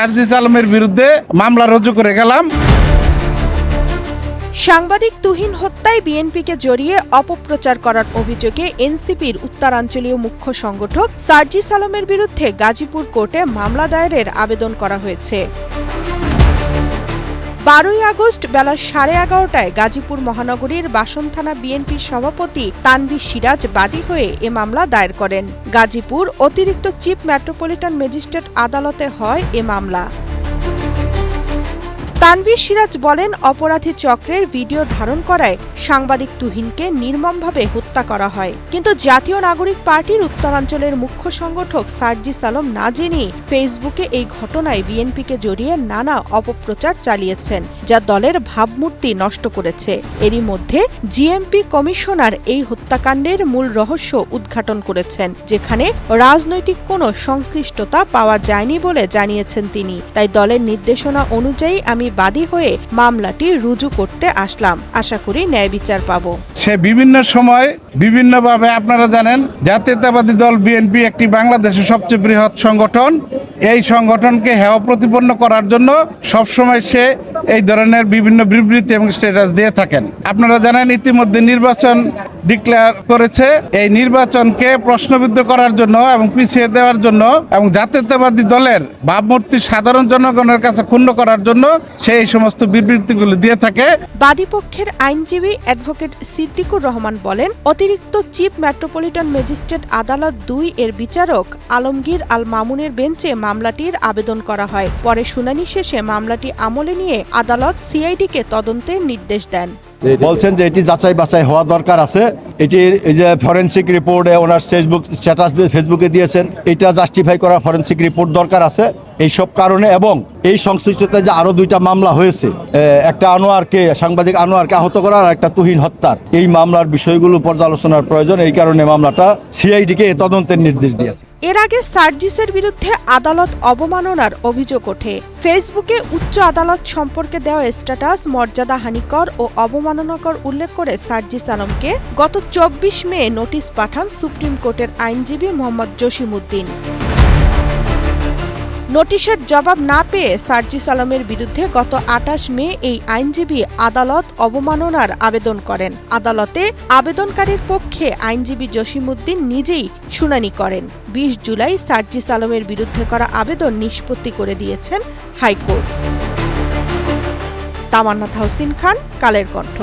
সার্জিস আলমের বিরুদ্ধে মামলা রুজু করে গেলাম। সাংবাদিক তুহিন হত্যায় বিএনপিকে জড়িয়ে অপপ্রচার করার অভিযোগে এনসিপির উত্তরাঞ্চলীয় মুখ্য সংগঠক সার্জিস আলমের বিরুদ্ধে গাজীপুর কোর্টে মামলা দায়েরের আবেদন করা হয়েছে। 12 আগস্ট বেলা 11:30টায় গাজীপুর মহানগরীর বাসন থানা বিএনপির সভাপতি তানভীর সিরাজ বাদী হয়ে এ মামলা দায়ের করেন। গাজীপুর অতিরিক্ত চিফ মেট্রোপলিটন ম্যাজিস্ট্রেট আদালতে হয় এ মামলা। তানভীর সিরাজ বলেন, অপরাধী চক্রের ভিডিও ধারণ করায় সাংবাদিক তুহিনকে নির্মমভাবে হত্যা করা হয়। কিন্তু জাতীয় নাগরিক পার্টির উত্তরাঞ্চলের মুখ্য সংগঠক সার্জিস আলম না জেনেই ফেসবুকে এই ঘটনায় বিএনপিকে জড়িয়ে নানা অপপ্রচার চালিয়েছেন, যা দলের ভাবমূর্তি নষ্ট করেছে। এরই মধ্যে জিএমপি কমিশনার এই হত্যাকাণ্ডের মূল রহস্য উদ্ঘাটন করেছেন, যেখানে রাজনৈতিক কোনো সংশ্লিষ্টতা পাওয়া যায়নি বলে জানিয়েছেন তিনি। তাই দলের নির্দেশনা অনুযায়ী আমি বাদী হয়ে মামলাটি রুজু করতে আসলাম। আশা করি ন্যায় বিচার পাব। সে বিভিন্ন সময় বিভিন্নভাবে, আপনারা জানেন, জাতীয়তাবাদী দল বিএনপি একটি বাংলাদেশের সবচেয়ে বৃহৎ সংগঠন। এই সংগঠনকে হেয় প্রতিপন্ন করার জন্য সবসময় সে এই ধরনের বিভিন্ন বিবৃতি এবং স্ট্যাটাস দিয়ে থাকেন। আপনারা জানেন, ইতিমধ্যে নির্বাচন ডিক্লেয়ার করেছে। এই নির্বাচনকে প্রশ্নবিদ্ধ করার জন্য এবং পিছিয়ে দেওয়ার জন্য এবং জাতীয়তাবাদী দলের ভাবমূর্তি সাধারণ জনগণের কাছে ক্ষুণ্ণ করার জন্য সে এই সমস্ত বিবৃতিগুলো দিয়ে থাকে। বাদীপক্ষের আইনজীবী অ্যাডভোকেট সিদ্দিকুর রহমান বলেন, অতিরিক্ত চিফ মেট্রোপলিটন ম্যাজিস্ট্রেট আদালত 2 এর বিচারক আলমগীর আল মামুনের বেঞ্চে মামলাটির আবেদন করা হয়। পরে শুনানি শেষে মামলাটি আমলে নিয়ে আদালত সিআইডিকে তদন্তের নির্দেশ দেন। বলছেন যে এটি যাচাই বাছাই হওয়া দরকার আছে। এটির এই যে ফরেনসিক রিপোর্টে ওনার স্ট্যাটাস ফেসবুকে দিয়েছেন, এটা জাস্টিফাই করা ফরেনসিক রিপোর্ট দরকার আছে। এইসব কারণে এবং এই সংশ্লিষ্টতায় যে আরো 2টা মামলা হয়েছে, একটা সাংবাদিক আনোয়ারকে আহত করার আর একটা তুহিন হত্যার, এই মামলার বিষয়গুলো পর্যালোচনার প্রয়োজন। এই কারণে মামলাটা সিআইডিকে তদন্তের নির্দেশ দিয়েছে। এর আগে সার্জিসের বিরুদ্ধে আদালত অবমাননার অভিযোগ ওঠে। ফেসবুকে উচ্চ আদালত সম্পর্কে দেওয়া স্ট্যাটাস মর্যাদাহানিকর ও অবমাননাকর উল্লেখ করে সার্জিস আলমকে গত 24 মে নোটিশ পাঠান সুপ্রিম কোর্টের আইনজীবী মোহাম্মদ জসিমউদ্দিন। নোটিশের জবাব না পেয়ে সার্জিস আলমের বিরুদ্ধে গত 28 মে এই আইনজীবী আদালত অবমাননার আবেদন করেন। আদালতে আবেদনকারীর পক্ষে আইনজীবী জসিমউদ্দিন নিজেই শুনানি করেন। 20 জুলাই সার্জিস আলমের বিরুদ্ধে করা আবেদন নিষ্পত্তি করে দিয়েছেন হাইকোর্ট। তামান্না তাহসিন খান, কালের কণ্ঠ।